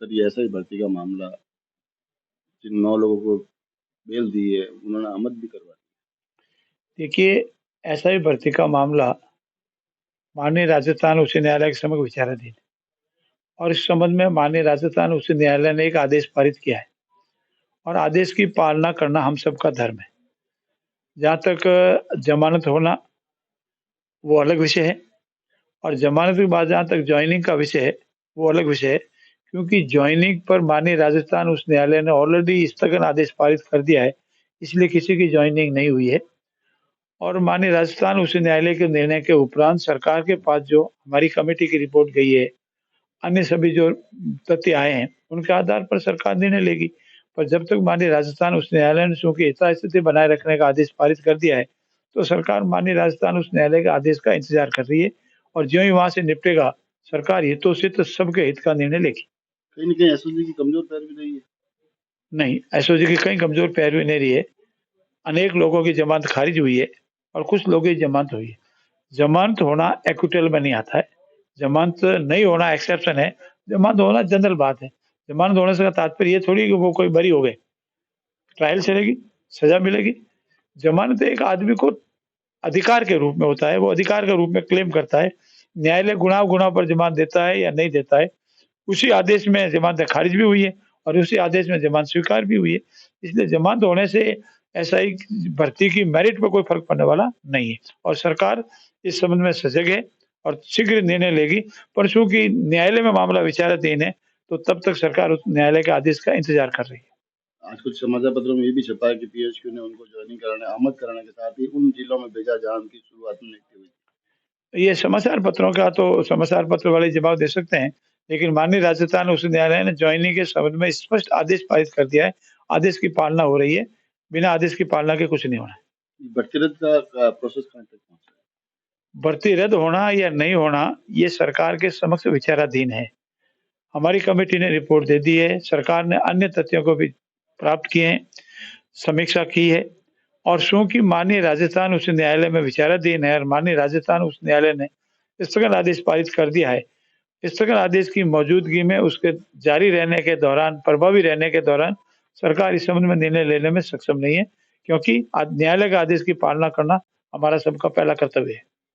Sir ये ऐसा ही भर्ती का मामला, जिन 9 लोगों को बेल दी है, उन्होंने आमद भी करवा दी। देखिए, ऐसा ही भर्ती का मामला माननीय राजस्थान उच्च न्यायालय के समक्ष विचाराधीन है और इस संबंध में माननीय राजस्थान उच्च न्यायालय ने एक आदेश पारित किया है और आदेश की पालना करना हम सबका धर्म है। जहाँ तक जमानत होना वो अलग विषय है और जमानत के बाद जहाँ तक जॉइनिंग का विषय है वो अलग विषय है, क्योंकि जॉइनिंग पर माननीय राजस्थान उच्च न्यायालय ने ऑलरेडी स्थगन आदेश पारित कर दिया है, इसलिए किसी की जॉइनिंग नहीं हुई है। और माननीय राजस्थान उच्च न्यायालय के निर्णय के उपरांत सरकार के पास जो हमारी कमेटी की रिपोर्ट गई है, अन्य सभी जो तथ्य आए हैं, उनके आधार पर सरकार निर्णय लेगी। पर जब तक माननीय राजस्थान उच्च न्यायालय ने चूंकि यथास्थिति बनाए रखने का आदेश पारित कर दिया है, तो सरकार माननीय राजस्थान उच्च न्यायालय के आदेश का इंतजार कर रही है और ज्यों ही वहां से निपटेगा, सरकार हितोचित सबके हित का निर्णय लेगी। कहीं न कहीं एसओजी की कमजोर पैरवी रही है। नहीं, एसओजी की कहीं कमजोर पैरवी नहीं रही है। अनेक लोगों की जमानत खारिज हुई है और कुछ लोगों की जमानत हुई है। जमानत होना एक्विटल में नहीं आता है, जमानत नहीं होना एक्सेप्शन है, जमानत होना जनरल बात है। जमानत होने से तात्पर्य ये थोड़ी कि वो कोई बरी हो गए, ट्रायल चलेगी, सजा मिलेगी। जमानत एक आदमी को अधिकार के रूप में होता है, वो अधिकार के रूप में क्लेम करता है। न्यायालय गुनाह पर जमानत देता है या नहीं देता है, उसी आदेश में जमानत खारिज भी हुई है और उसी आदेश में जमानत स्वीकार भी हुई है। इसलिए जमानत होने से एसआई भर्ती की मेरिट पर कोई फर्क पड़ने वाला नहीं है और सरकार इस संबंध में सजग है और शीघ्र निर्णय लेगी। पर चूंकि न्यायालय में मामला विचाराधीन है, तो तब तक सरकार उस न्यायालय के आदेश का इंतजार कर रही है। आज कुछ समाचार पत्रों में ये भी छपा है कि पीएचक्यू ने उनको ज्वाइनिंग कराने, आमद कराने के साथ ही उन जिलों में भेजा जहाँ उनकी शुरुआत में नियुक्ति हुई थी। ये समाचार पत्रों का तो समाचार पत्र वाले जवाब दे सकते हैं, लेकिन माननीय राजस्थान उच्च न्यायालय ने ज्वाइनिंग के संबंध में स्पष्ट आदेश पारित कर दिया है। आदेश की पालना हो रही है, बिना आदेश की पालना के कुछ नहीं होना है। भर्ती रद्द का प्रोसेस कहाँ तक पहुँचा है? भर्ती रद्द होना या नहीं होना, ये सरकार के समक्ष विचाराधीन है। हमारी कमेटी ने रिपोर्ट दे दी है, सरकार ने अन्य तथ्यों को भी प्राप्त किए हैं, समीक्षा की है और चूंकि माननीय राजस्थान उच्च न्यायालय में विचाराधीन है और माननीय राजस्थान उच्च न्यायालय ने स्थगन आदेश पारित कर दिया है, स्थगन आदेश की मौजूदगी में उसके जारी रहने के दौरान, प्रभावी रहने के दौरान सरकार इस संबंध में निर्णय लेने में सक्षम नहीं है, क्योंकि न्यायालय के आदेश की पालना करना हमारा सबका पहला कर्तव्य है।